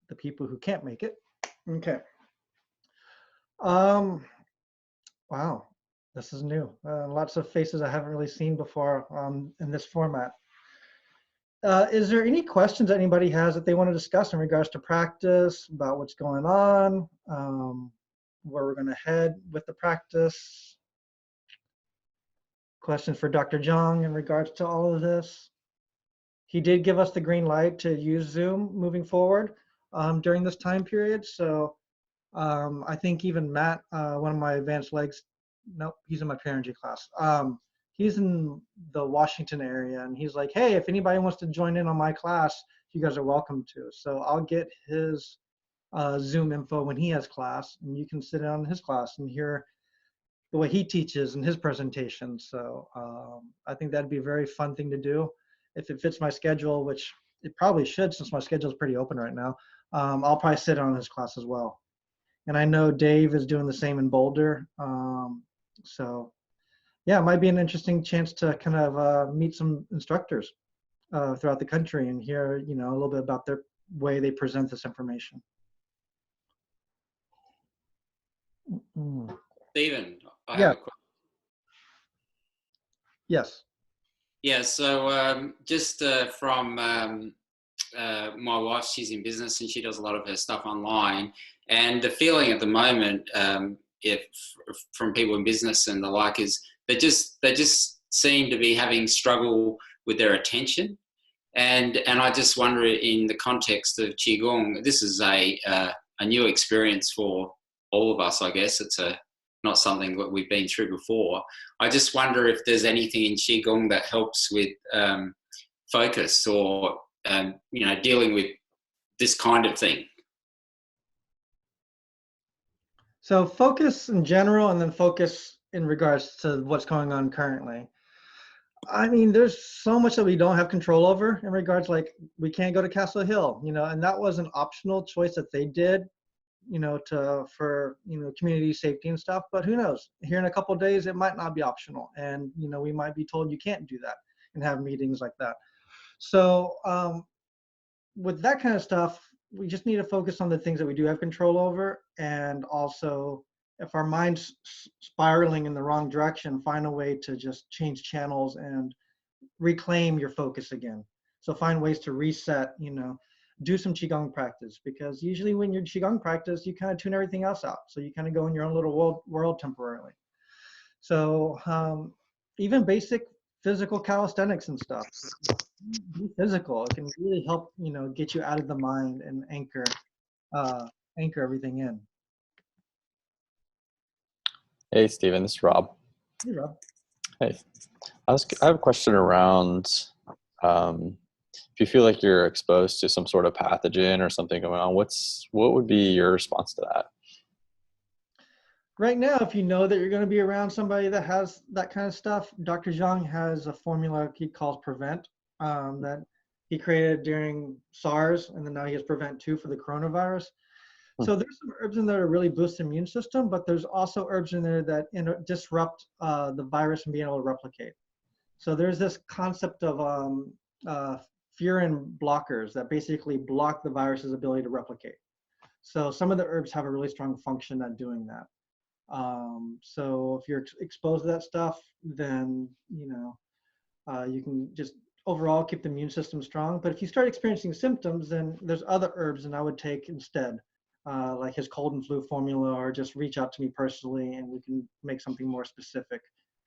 the people who can't make it. Okay. Um, wow, this is new. Lots of faces I haven't really seen before in this format. Is there any questions anybody has that they want to discuss in regards to practice, about what's going on, where we're going to head with the practice? Questions for Dr. Zhang in regards to all of this? He did give us the green light to use Zoom moving forward during this time period. So I think even Matt, one of my advanced legs, nope, he's in my parenting class. He's in the Washington area, and he's like, hey, if anybody wants to join in on my class, you guys are welcome to. So I'll get his Zoom info when he has class, and you can sit in on his class and hear the way he teaches in his presentation. So I think that'd be a very fun thing to do. If it fits my schedule, which it probably should since my schedule is pretty open right now, I'll probably sit on his class as well. And I know Dave is doing the same in Boulder. So yeah, it might be an interesting chance to kind of meet some instructors throughout the country and hear, a little bit about their way they present this information. Stephen, I Yeah. have a question. Yes. Yeah, so just from my wife, she's in business and she does a lot of her stuff online. And the feeling at the moment, if from people in business and the like, is they just seem to be having struggle with their attention. And I just wonder, in the context of Qigong, this is a new experience for all of us, I guess. It's not something that we've been through before. I just wonder if there's anything in Qigong that helps with focus or, dealing with this kind of thing. So focus in general, and then focus in regards to what's going on currently. I mean, there's so much that we don't have control over in regards, like we can't go to Castle Hill, and that was an optional choice that they did, for community safety and stuff. But who knows? Here in a couple of days, it might not be optional, and we might be told you can't do that and have meetings like that. So with that kind of stuff, we just need to focus on the things that we do have control over, and also if our mind's spiraling in the wrong direction, find a way to just change channels and reclaim your focus again. So find ways to reset, do some Qigong practice, because usually when you're Qigong practice, you kind of tune everything else out. So you kind of go in your own little world temporarily. So even basic physical calisthenics and stuff, be physical. It can really help, get you out of the mind and anchor everything in. Hey, Stephen, this is Rob. Hey, Rob. Hey, I have a question around if you feel like you're exposed to some sort of pathogen or something going on, what would be your response to that? Right now, if you know that you're going to be around somebody that has that kind of stuff, Dr. Zhang has a formula he calls Prevent that he created during SARS, and then now he has Prevent 2 for the coronavirus. So there's some herbs in there that really boost the immune system, but there's also herbs in there that disrupt the virus from being able to replicate. So there's this concept of furin blockers that basically block the virus's ability to replicate. So some of the herbs have a really strong function at doing that. So if you're exposed to that stuff, then you can just overall keep the immune system strong. But if you start experiencing symptoms, then there's other herbs that I would take instead, like his cold and flu formula, or just reach out to me personally and we can make something more specific,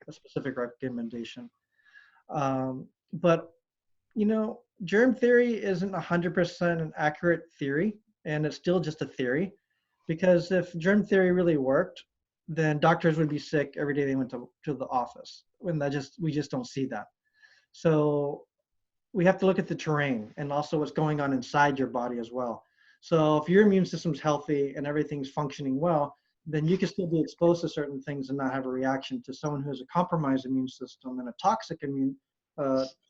a specific recommendation. But germ theory isn't 100% an accurate theory, and it's still just a theory, because if germ theory really worked, then doctors would be sick every day they went to the office. When we just don't see that. So we have to look at the terrain and also what's going on inside your body as well. So if your immune system's healthy and everything's functioning well, then you can still be exposed to certain things and not have a reaction. To someone who has a compromised immune system and a toxic immune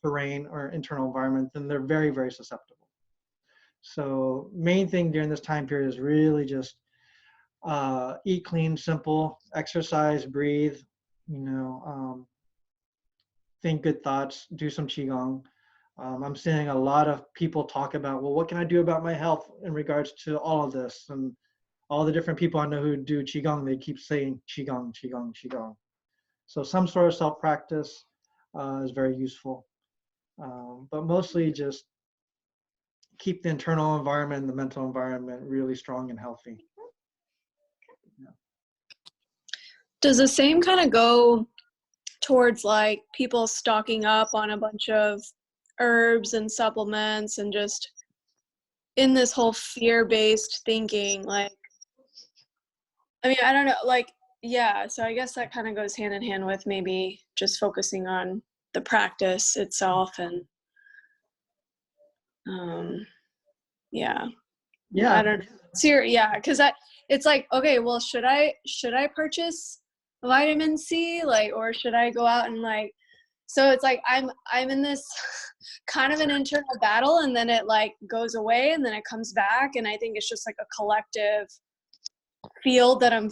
terrain or internal environment, then they're very, very susceptible. So main thing during this time period is really just eat clean, simple, exercise, breathe, think good thoughts, do some Qigong. I'm seeing a lot of people talk about, well, what can I do about my health in regards to all of this? And all the different people I know who do Qigong, they keep saying Qigong, Qigong, Qigong. So some sort of self-practice is very useful. But mostly just keep the internal environment and the mental environment really strong and healthy. Yeah. Does the same kind of go towards like people stocking up on a bunch of herbs and supplements and just in this whole fear-based thinking? Like, I mean, I don't know, like, yeah, so I guess that kind of goes hand in hand with maybe just focusing on the practice itself and yeah. Yeah. I don't know. Yeah, because it's like, okay, well, should I purchase vitamin C, like, or should I go out and like, so it's like I'm in this kind of an internal battle, and then it like goes away and then it comes back, and I think it's just like a collective field that I'm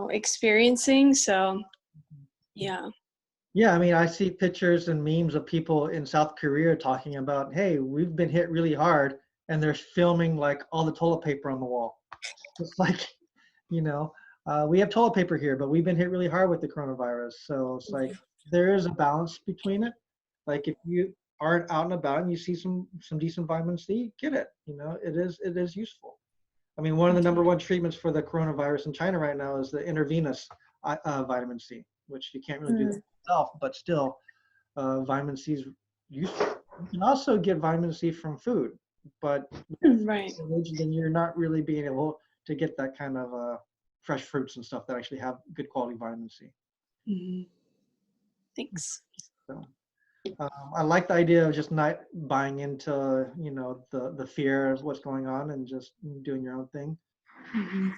experiencing. So yeah. Yeah, I mean, I see pictures and memes of people in South Korea talking about, hey, we've been hit really hard, and they're filming like all the toilet paper on the wall. It's like, you know, we have toilet paper here, but we've been hit really hard with the coronavirus. So it's like there is a balance between it. Like if you aren't out and about and you see some decent vitamin C, get it. You know, it is useful. I mean, one of the number one treatments for the coronavirus in China right now is the intravenous vitamin C, which you can't really do that yourself, but still, vitamin C is useful. You can also get vitamin C from food, but Right. then you're not really being able to get that kind of fresh fruits and stuff that actually have good quality vitamin C. Mm-hmm. Thanks. So, I like the idea of just not buying into, you know, the fear of what's going on and just doing your own thing. Mm-hmm.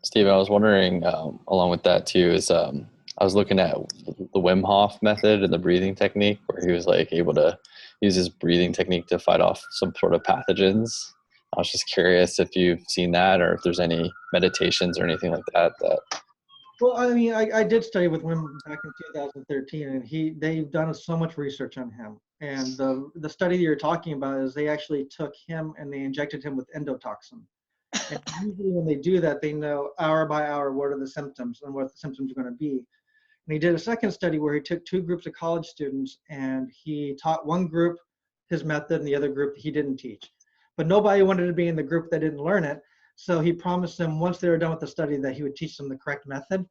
Steve, I was wondering, along with that too, is I was looking at the Wim Hof method and the breathing technique, where he was like able to use his breathing technique to fight off some sort of pathogens. I was just curious if you've seen that, or if there's any meditations or anything like that. Well, I mean, I did study with Wim back in 2013, and they've done so much research on him. And the study that you're talking about is they actually took him and they injected him with endotoxin. And usually when they do that, they know hour by hour what are the symptoms and what the symptoms are going to be. And he did a second study where he took two groups of college students and he taught one group his method and the other group he didn't teach. But nobody wanted to be in the group that didn't learn it. So he promised them once they were done with the study that he would teach them the correct method.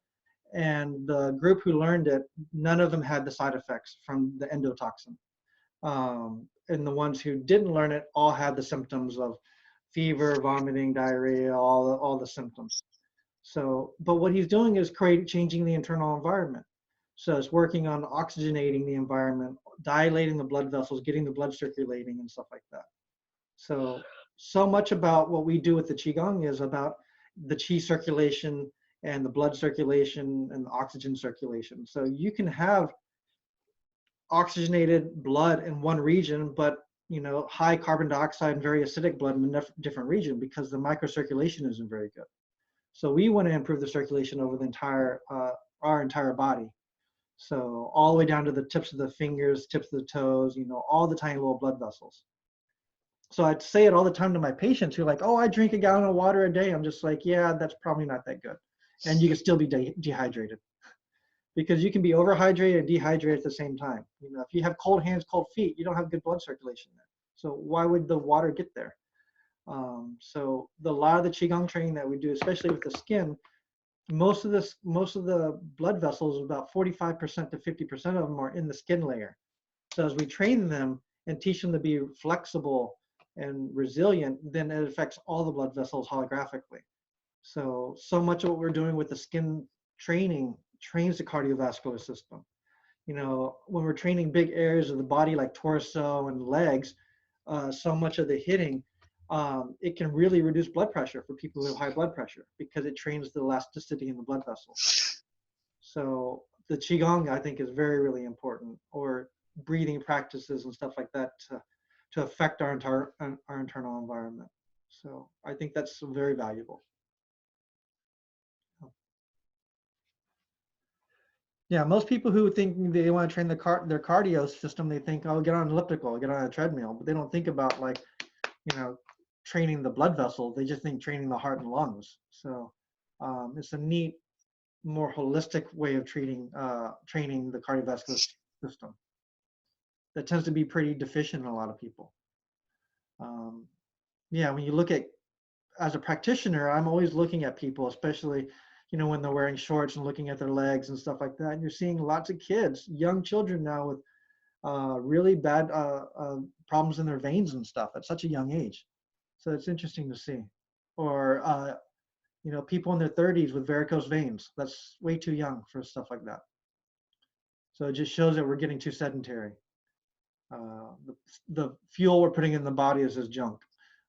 And the group who learned it, none of them had the side effects from the endotoxin. And the ones who didn't learn it all had the symptoms of fever, vomiting, diarrhea, all the symptoms. So, but what he's doing is changing the internal environment. So it's working on oxygenating the environment, dilating the blood vessels, getting the blood circulating and stuff like that. So much about what we do with the Qigong is about the Qi circulation and the blood circulation and the oxygen circulation. So you can have oxygenated blood in one region, but you know, high carbon dioxide and very acidic blood in a different region because the microcirculation isn't very good. So we want to improve the circulation over the entire our entire body. So all the way down to the tips of the fingers, tips of the toes, you know, all the tiny little blood vessels. So I'd say it all the time to my patients who are like, oh, I drink a gallon of water a day. I'm just like, yeah, that's probably not that good. And you can still be dehydrated because you can be overhydrated and dehydrated at the same time. You know, if you have cold hands, cold feet, you don't have good blood circulation there. So why would the water get there? So a lot of the Qigong training that we do, especially with the skin, most of the blood vessels, about 45% to 50% of them are in the skin layer. So as we train them and teach them to be flexible and resilient, then it affects all the blood vessels holographically. So much of what we're doing with the skin training trains the cardiovascular system. You know, when we're training big areas of the body like torso and legs, so much of the hitting, it can really reduce blood pressure for people who have high blood pressure because it trains the elasticity in the blood vessels. So the Qigong, I think, is very, really important, or breathing practices and stuff like that to affect our internal environment. So I think that's very valuable. Yeah, most people who think they want to train their cardio system, they think, oh, get on an elliptical, get on a treadmill, but they don't think about like, training the blood vessels. They just think training the heart and lungs. So it's a neat, more holistic way of training the cardiovascular system that tends to be pretty deficient in a lot of people. Yeah, when you look at, as a practitioner, I'm always looking at people, especially, when they're wearing shorts and looking at their legs and stuff like that. And you're seeing lots of kids, young children now with really bad problems in their veins and stuff at such a young age. So it's interesting to see. Or, people in their 30s with varicose veins. That's way too young for stuff like that. So it just shows that we're getting too sedentary. The fuel we're putting in the body is just junk.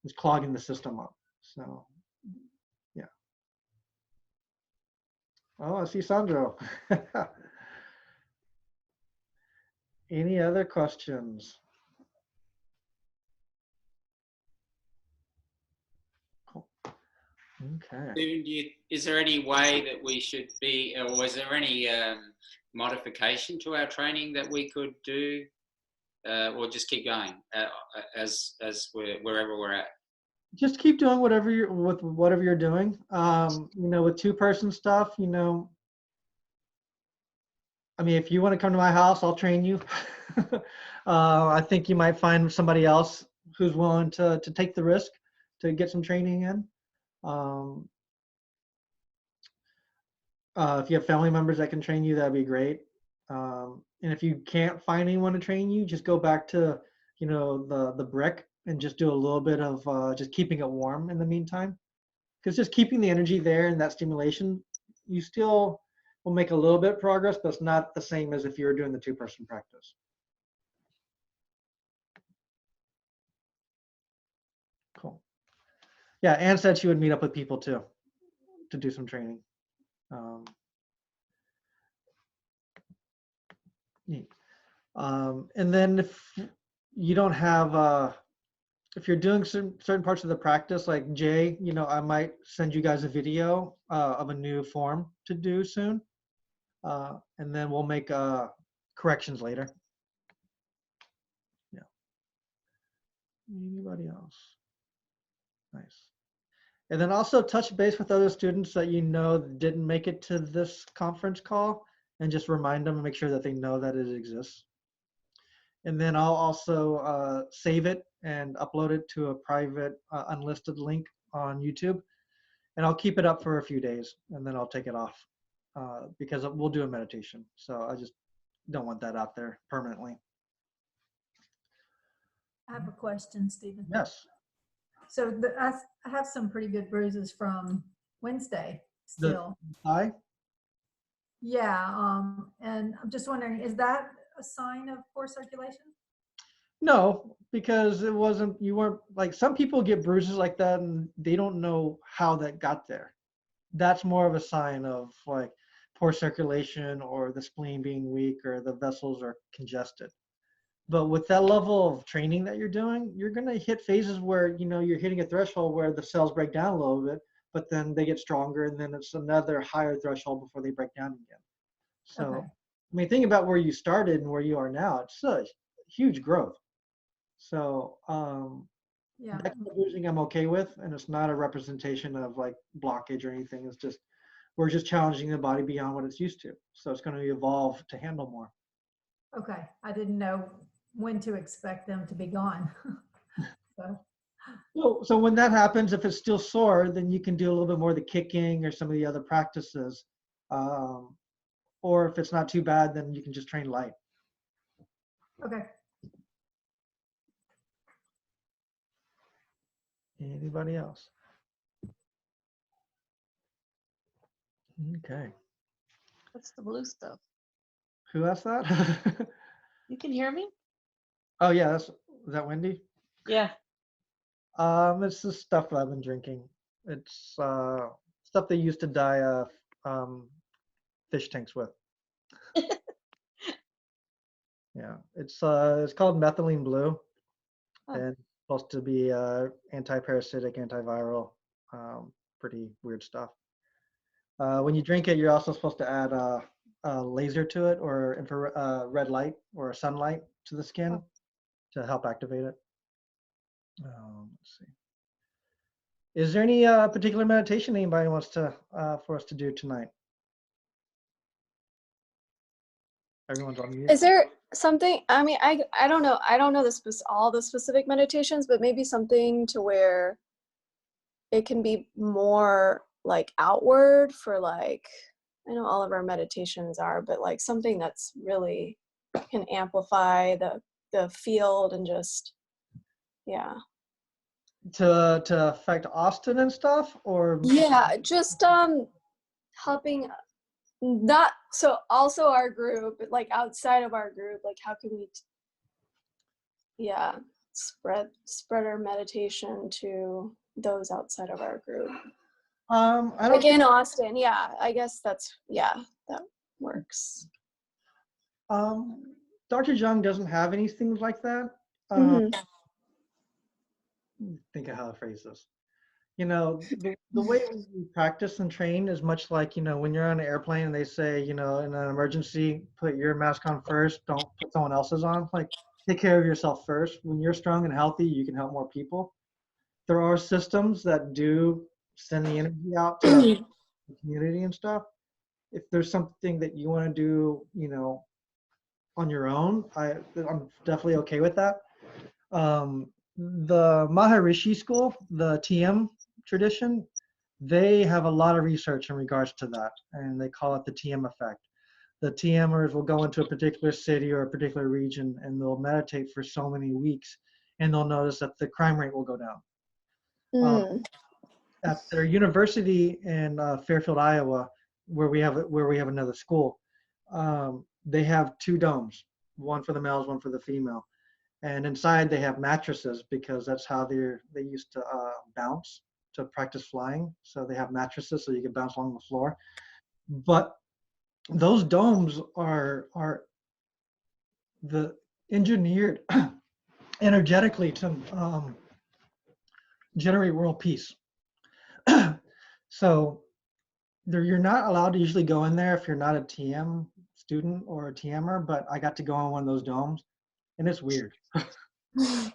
It's clogging the system up. So, yeah. Oh, I see Sandro. Any other questions? Cool. Okay. Stephen, is there any way that we should be, or is there any modification to our training that we could do, or just keep going as wherever we're at? Just keep doing whatever you're doing. With two-person stuff, if you want to come to my house, I'll train you. I think you might find somebody else who's willing to take the risk to get some training in. If you have family members that can train you, that'd be great. And if you can't find anyone to train you, just go back to, the brick and just do a little bit of just keeping it warm in the meantime. Because just keeping the energy there and that stimulation, you still will make a little bit of progress, but it's not the same as if you were doing the two-person practice. Cool. Yeah, Anne said she would meet up with people too to do some training. Neat. And then if you don't have, if you're doing certain parts of the practice, like Jay, I might send you guys a video of a new form to do soon. And then we'll make corrections later. Yeah. Anybody else? Nice. And then also touch base with other students that didn't make it to this conference call, and just remind them and make sure that they know that it exists. And then I'll also save it and upload it to a private unlisted link on YouTube. And I'll keep it up for a few days, and then I'll take it off because we'll do a meditation. So I just don't want that out there permanently. I have a question, Stephen. Yes. So I have some pretty good bruises from Wednesday still. Hi. Yeah, and I'm just wondering, is that a sign of poor circulation? No, because you weren't, like, some people get bruises like that and they don't know how that got there. That's more of a sign of like poor circulation or the spleen being weak or the vessels are congested. But with that level of training that you're doing, you're going to hit phases where, you're hitting a threshold where the cells break down a little bit, but then they get stronger, and then it's another higher threshold before they break down again. So, Okay. Think about where you started and where you are now. It's a huge growth. So, Yeah. that kind of bruising I'm okay with, and it's not a representation of like blockage or anything. It's just, we're just challenging the body beyond what it's used to. So it's going to evolve to handle more. Okay. I didn't know when to expect them to be gone. So when that happens, if it's still sore, then you can do a little bit more of the kicking or some of the other practices. Or if it's not too bad, then you can just train light. Okay. Anybody else? Okay. What's the blue stuff? Who asked that? You can hear me? Oh yeah, is that Wendy? Yeah. It's the stuff that I've been drinking. It's stuff they used to dye fish tanks with. Yeah, it's called methylene blue, Oh. and it's supposed to be anti-parasitic, antiviral, pretty weird stuff. When you drink it, you're also supposed to add laser to it or infrared red light or sunlight to the skin to help activate it. Let's see. Is there any particular meditation anybody wants to for us to do tonight? Everyone's on mute. Is there something, I mean, I don't know. I don't know all the specific meditations, but maybe something to where it can be more like outward for like, I know all of our meditations are, but like something that's really can amplify the field and just, yeah. To affect Austin and stuff, or Yeah, just helping not so also our group, but like outside of our group, like how can we spread our meditation to those outside of our group. I don't Like in think, Austin, yeah, I guess that works. Dr. Jung doesn't have any things like that. Mhm. Think of how to phrase this. You know, the way we practice and train is much like, you know, when you're on an airplane and they say, you know, in an emergency, put your mask on first, don't put someone else's on. Like, take care of yourself first. When you're strong and healthy, you can help more people. There are systems that do send the energy out to the community and stuff. If there's something that you want to do, you know, on your own, I'm definitely okay with that. The Maharishi school, the TM tradition, they have a lot of research in regards to that, and they call it the TM effect. The TMers will go into a particular city or a particular region, and they'll meditate for so many weeks, and they'll notice that the crime rate will go down. Mm. At their university in Fairfield, Iowa, where we have another school, they have 2 domes, one for the males, one for the female. And inside they have mattresses because that's how they used to bounce to practice flying. So they have mattresses so you can bounce along the floor. But those domes are the engineered energetically to generate world peace. So you're not allowed to usually go in there if you're not a TM student or a TMer, but I got to go on one of those domes and it's weird. I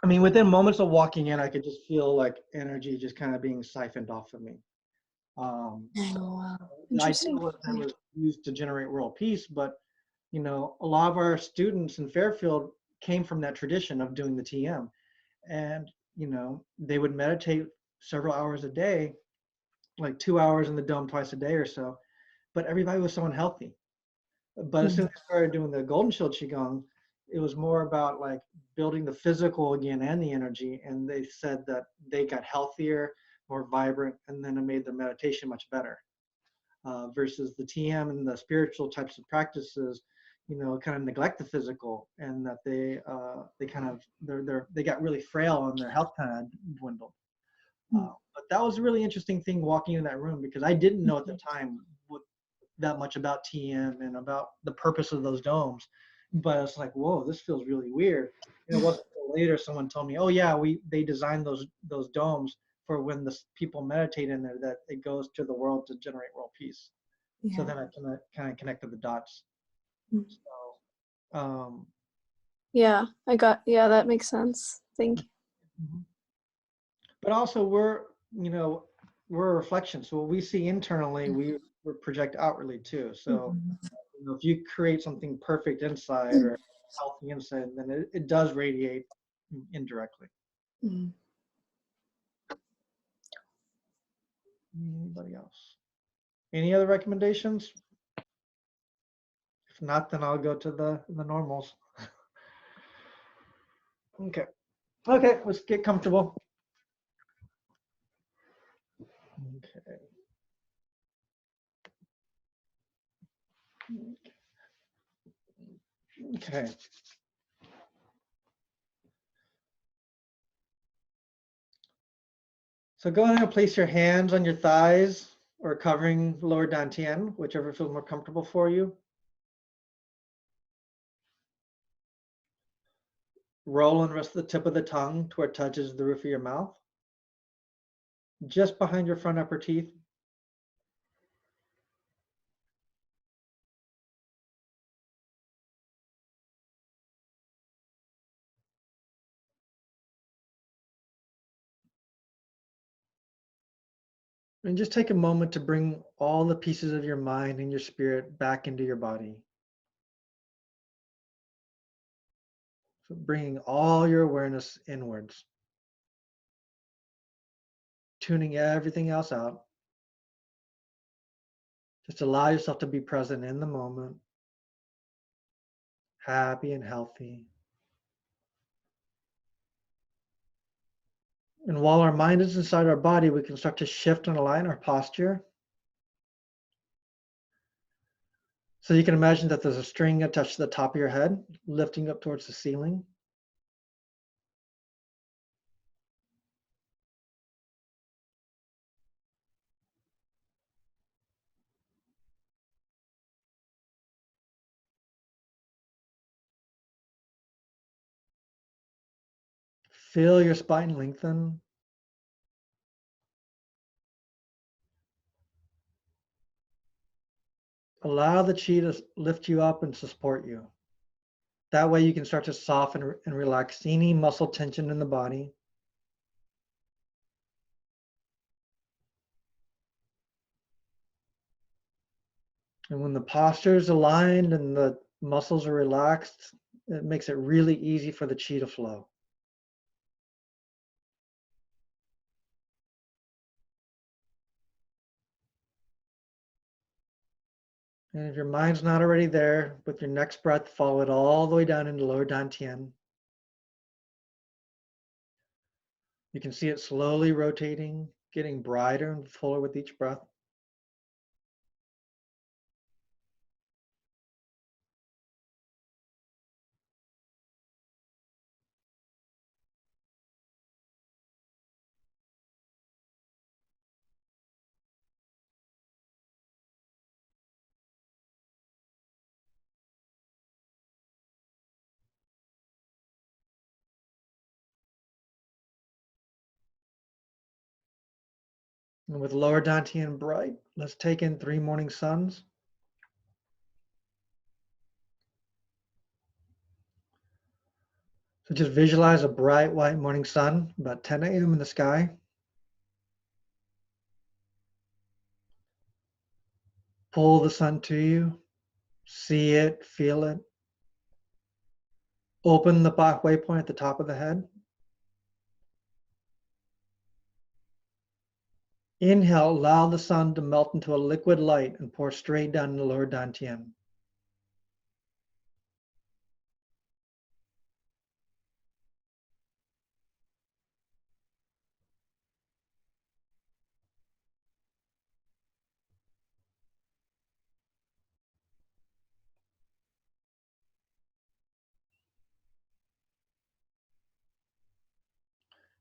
mean, within moments of walking in, I could just feel like energy just kind of being siphoned off of me. Oh, wow. The idea Interesting. was that it was used to generate world peace, but you know, a lot of our students in Fairfield came from that tradition of doing the TM, and you know, they would meditate several hours a day, like 2 hours in the dome twice a day or so, but everybody was so unhealthy. But as soon as I started doing the Golden Shield Qigong, it was more about like building the physical again and the energy. And they said that they got healthier, more vibrant, and then it made their meditation much better. Versus the TM and the spiritual types of practices, you know, kind of neglect the physical, and that they kind of they got really frail and their health kind of dwindled. But that was a really interesting thing walking in that room because I didn't know at the time that much about TM and about the purpose of those domes. But it's like, whoa, this feels really weird. And it wasn't until later someone told me, oh yeah, they designed those domes for when the people meditate in there, that it goes to the world to generate world peace. Yeah. So then I kind of connected the dots. Mm. So, yeah, that makes sense. Thank you. but also we're a reflection. So what we see internally, we project outwardly too. So you know, if you create something perfect inside or healthy inside, then it does radiate indirectly. Mm. Anybody else? Any other recommendations? If not, then I'll go to the normals. Okay, let's get comfortable. Okay. So go ahead and place your hands on your thighs or covering lower dantian, whichever feels more comfortable for you. Roll and rest the tip of the tongue to where it touches the roof of your mouth, just behind your front upper teeth. And just take a moment to bring all the pieces of your mind and your spirit back into your body. So bringing all your awareness inwards, tuning everything else out. Just allow yourself to be present in the moment, happy and healthy. And while our mind is inside our body, we can start to shift and align our posture. So you can imagine that there's a string attached to the top of your head, lifting up towards the ceiling. Feel your spine lengthen. Allow the chi to lift you up and support you. That way you can start to soften and relax any muscle tension in the body. And when the posture is aligned and the muscles are relaxed, it makes it really easy for the chi to flow. And if your mind's not already there, with your next breath, follow it all the way down into lower dantian. You can see it slowly rotating, getting brighter and fuller with each breath. And with lower dantian bright, let's take in 3 morning suns. So just visualize a bright white morning sun, about 10 a.m. in the sky. Pull the sun to you, see it, feel it. Open the Bach waypoint at the top of the head. Inhale, allow the sun to melt into a liquid light and pour straight down into lower dantian.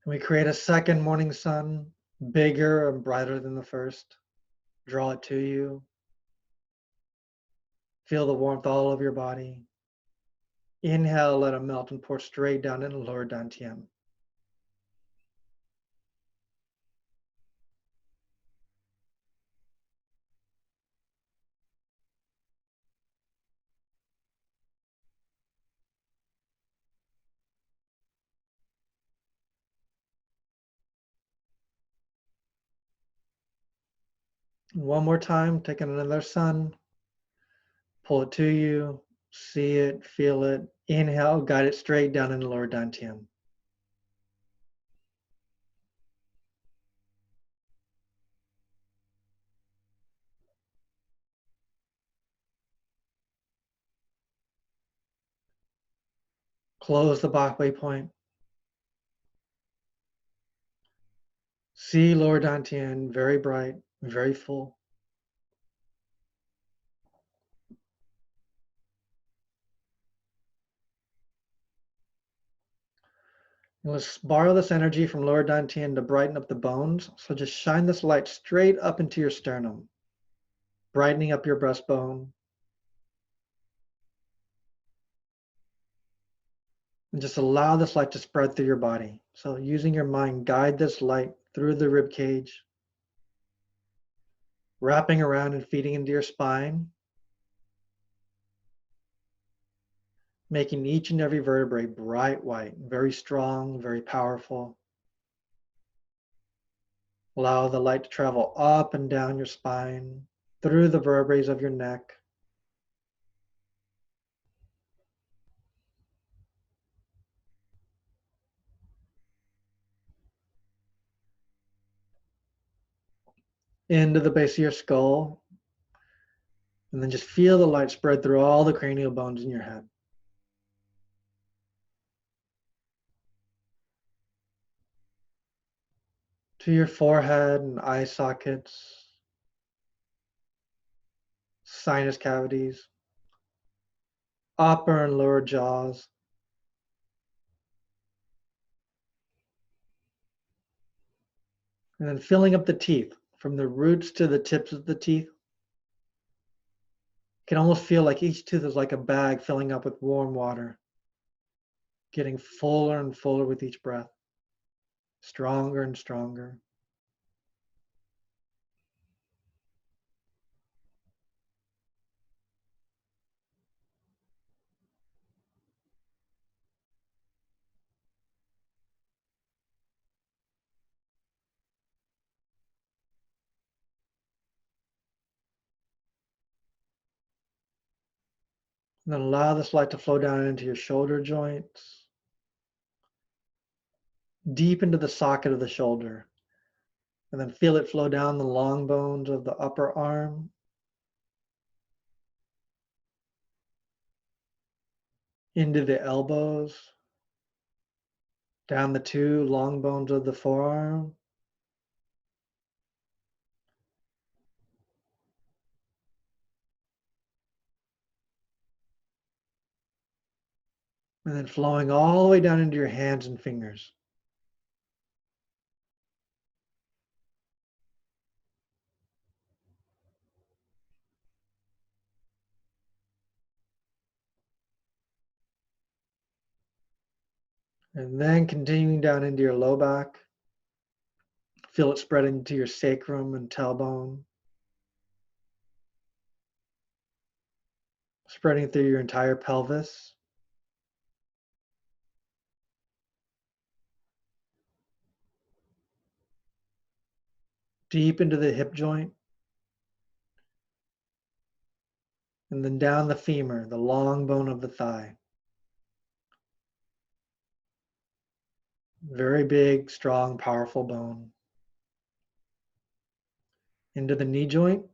And we create a second morning sun, bigger and brighter than the first. Draw it to you. Feel the warmth all over your body. Inhale, let it melt and pour straight down into lower dantian. And one more time, taking another sun. Pull it to you, see it, feel it. Inhale, guide it straight down into lower dantian. Close the Bach waypoint. See lower dantian, very bright, very full. And let's borrow this energy from lower dantian to brighten up the bones. So just shine this light straight up into your sternum, brightening up your breastbone. And just allow this light to spread through your body. So using your mind, guide this light through the rib cage, wrapping around and feeding into your spine, making each and every vertebrae bright white, very strong, very powerful. Allow the light to travel up and down your spine, through the vertebrae of your neck. Into the base of your skull. And then just feel the light spread through all the cranial bones in your head. To your forehead and eye sockets, sinus cavities, upper and lower jaws. And then filling up the teeth from the roots to the tips of the teeth. You can almost feel like each tooth is like a bag filling up with warm water, getting fuller and fuller with each breath, stronger and stronger. And then allow this light to flow down into your shoulder joints, deep into the socket of the shoulder. And then feel it flow down the long bones of the upper arm, into the elbows, down the two long bones of the forearm, and then flowing all the way down into your hands and fingers. And then continuing down into your low back. Feel it spreading to your sacrum and tailbone. Spreading through your entire pelvis. Deep into the hip joint. And then down the femur, the long bone of the thigh. Very big, strong, powerful bone. Into the knee joint.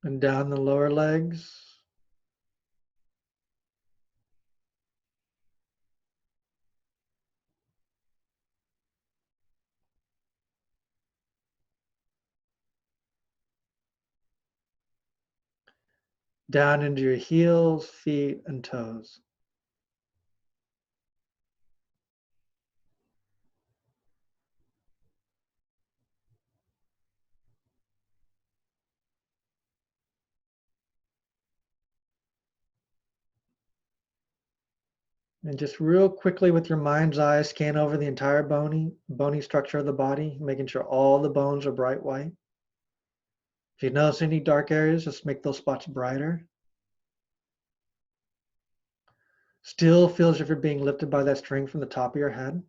And down the lower legs. Down into your heels, feet, and toes. And just real quickly with your mind's eye, scan over the entire bony structure of the body, making sure all the bones are bright white. If you notice any dark areas, just make those spots brighter. Still feel as if you're being lifted by that string from the top of your head.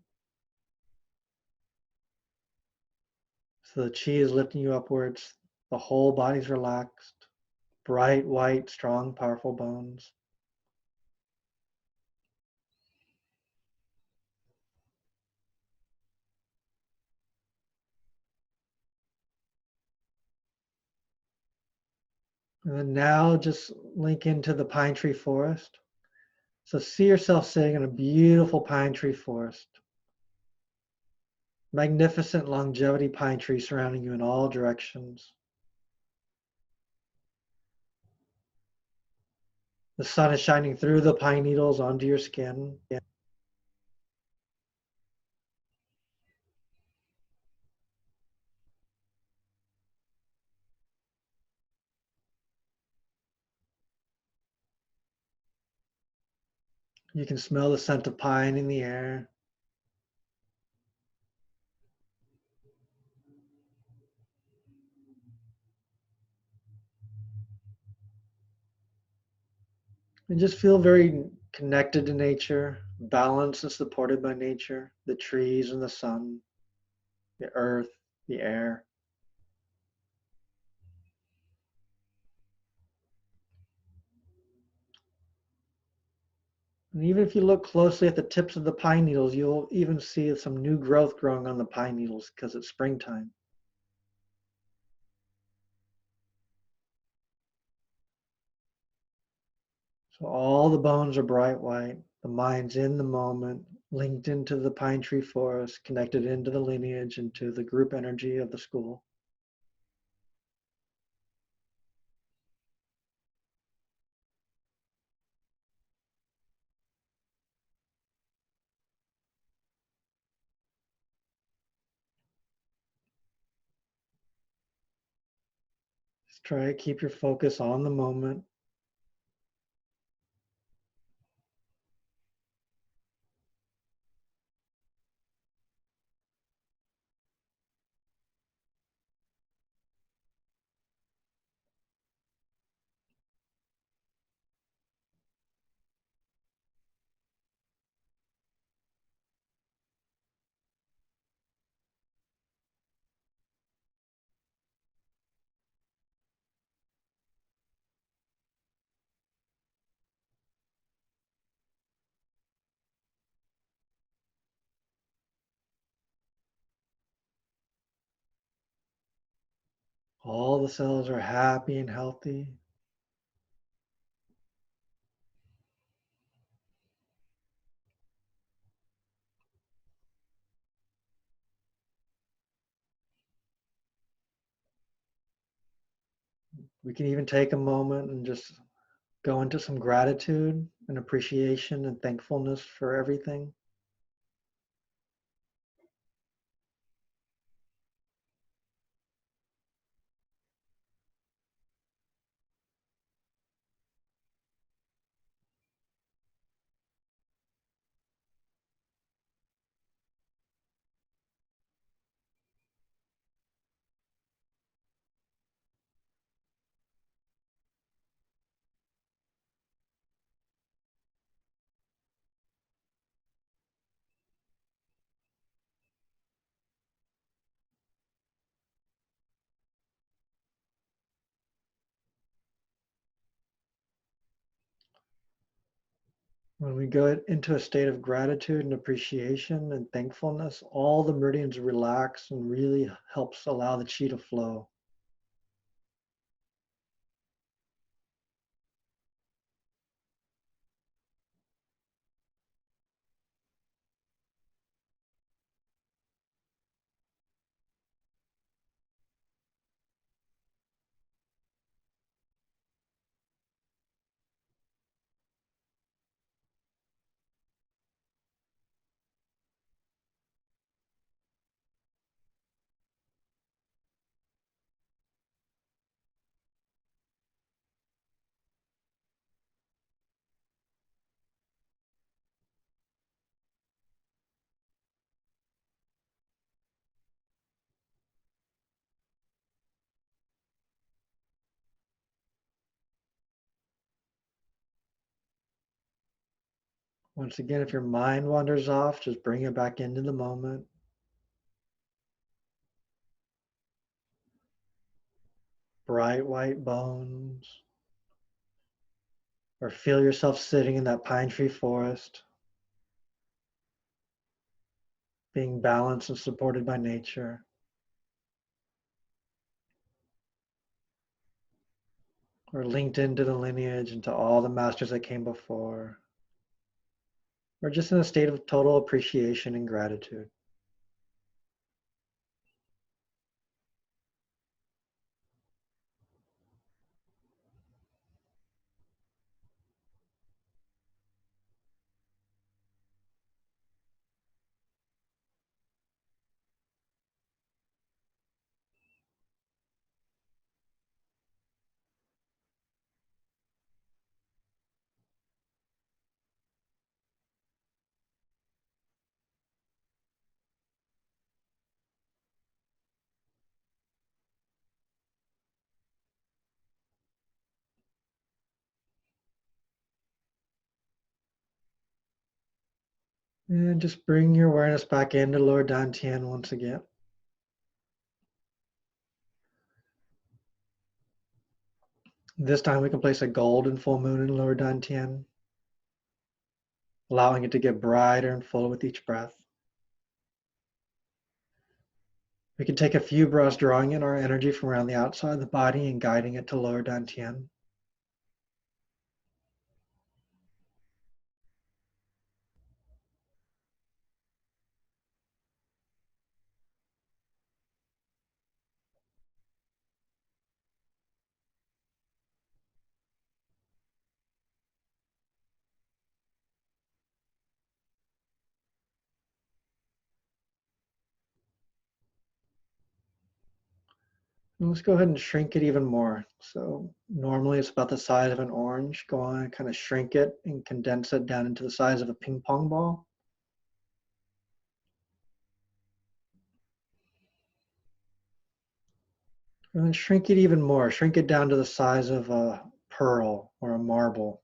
So the chi is lifting you upwards. The whole body's relaxed. Bright, white, strong, powerful bones. And then now just link into the pine tree forest. So see yourself sitting in a beautiful pine tree forest. Magnificent longevity pine trees surrounding you in all directions. The sun is shining through the pine needles onto your skin. You can smell the scent of pine in the air. And just feel very connected to nature, balanced and supported by nature, the trees and the sun, the earth, the air. And even if you look closely at the tips of the pine needles, you'll even see some new growth growing on the pine needles because it's springtime. So all the bones are bright white, the mind's in the moment, linked into the pine tree forest, connected into the lineage, into the group energy of the school. Just try to keep your focus on the moment. All the cells are happy and healthy. We can even take a moment and just go into some gratitude and appreciation and thankfulness for everything. When we go into a state of gratitude and appreciation and thankfulness, all the meridians relax and really helps allow the chi to flow. Once again, if your mind wanders off, just bring it back into the moment. Bright white bones. Or feel yourself sitting in that pine tree forest, being balanced and supported by nature. Or linked into the lineage, into all the masters that came before. Or just in a state of total appreciation and gratitude. And just bring your awareness back into lower dantian once again. This time we can place a golden full moon in lower dantian, allowing it to get brighter and fuller with each breath. We can take a few breaths drawing in our energy from around the outside of the body and guiding it to lower dantian. And let's go ahead and shrink it even more. So normally it's about the size of an orange. Go on and kind of shrink it and condense it down into the size of a ping pong ball. And then shrink it even more. Shrink it down to the size of a pearl or a marble.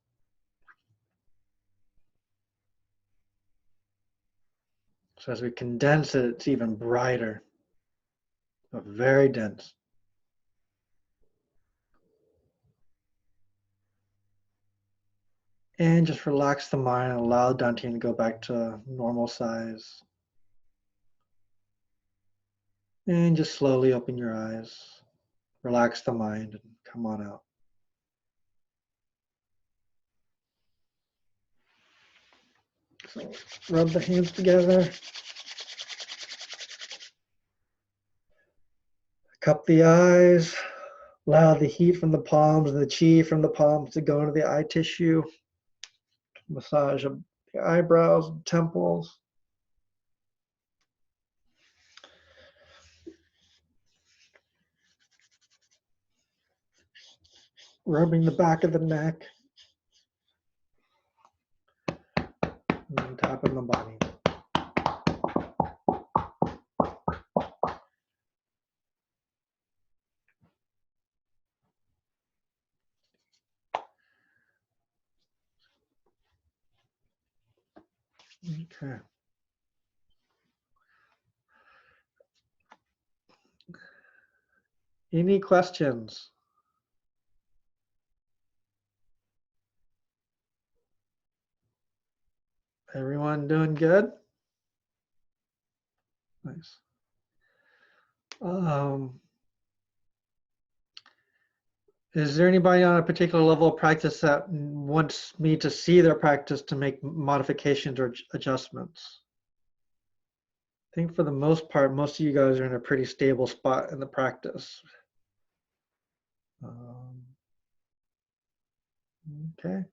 So as we condense it, it's even brighter, but very dense. And just relax the mind and allow dantian to go back to normal size. And just slowly open your eyes. Relax the mind and come on out. So rub the hands together. Cup the eyes. Allow the heat from the palms and the chi from the palms to go into the eye tissue. Massage of the eyebrows and temples. Rubbing the back of the neck. And then tapping the body. Okay. Any questions? Everyone doing good? Nice. Is there anybody on a particular level of practice that wants me to see their practice to make modifications or adjustments? I think for the most part, most of you guys are in a pretty stable spot in the practice. Okay.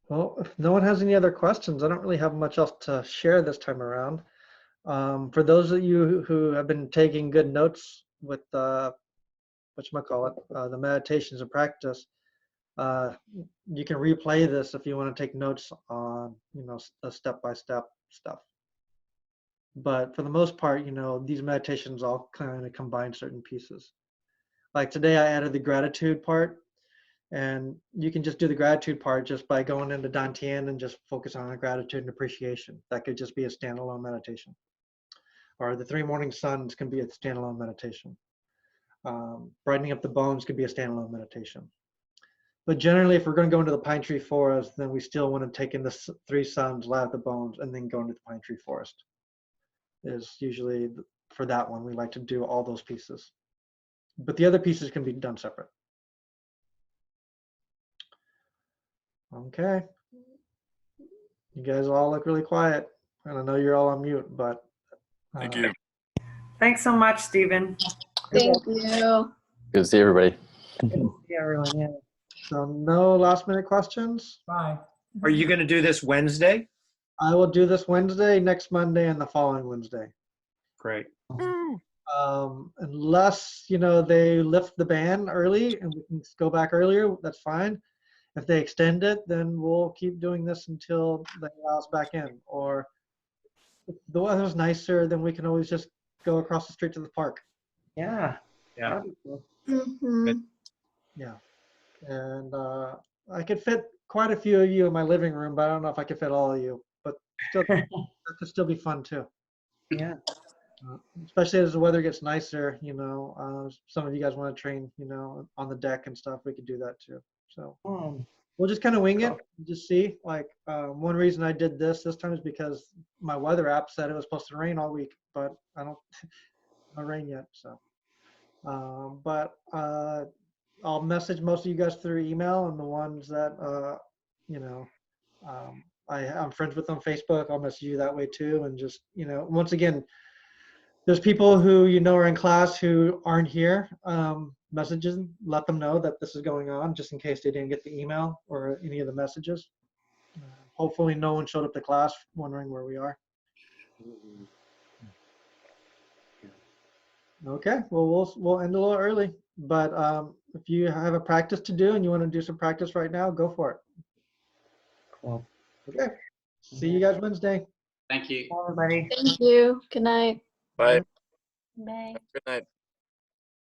Well, if no one has any other questions, I don't really have much else to share this time around. For those of you who have been taking good notes with the meditations and practice, you can replay this if you want to take notes on, the step-by-step stuff. But for the most part, these meditations all kind of combine certain pieces. Like today, I added the gratitude part, and you can just do the gratitude part just by going into dantian and just focus on gratitude and appreciation. That could just be a standalone meditation. Or the 3 morning suns can be a standalone meditation. Brightening up the bones could be a standalone meditation. But generally, if we're going to go into the pine tree forest, then we still want to take in the 3 suns, light up the bones, and then go into the pine tree forest. Is usually, for that one, we like to do all those pieces. But the other pieces can be done separate. Okay. You guys all look really quiet. And I know you're all on mute, but. Thank you. Thanks so much, Stephen. Thank you. Good to see everybody. Good to see everyone. Yeah. So no last minute questions? Bye. Are you going to do this Wednesday? I will do this Wednesday, next Monday, and the following Wednesday. Great. Unless, they lift the ban early and we can go back earlier, that's fine. If they extend it, then we'll keep doing this until they allow us back in. Or if the weather's nicer, then we can always just go across the street to the park. Yeah. Yeah. Mhm. Yeah. And I could fit quite a few of you in my living room, but I don't know if I can fit all of you. But still, that could still be fun too. Yeah. Especially as the weather gets nicer, some of you guys want to train, on the deck and stuff, we could do that too. So we'll just kind of wing it, just see. Like one reason I did this time is because my weather app said it was supposed to rain all week, but I don't, no rain yet. So, but I'll message most of you guys through email, and the ones that, I'm friends with on Facebook, I'll message you that way too. And just, once again, there's people who are in class who aren't here. Messages, let them know that this is going on, just in case they didn't get the email or any of the messages. Hopefully no one showed up to class wondering where we are. Okay, well, we'll end a little early, but if you have a practice to do and you want to do some practice right now, go for it. Cool. Okay, see you guys Wednesday. Thank you. Bye, everybody. Thank you. Good night. Bye. Bye. Good night.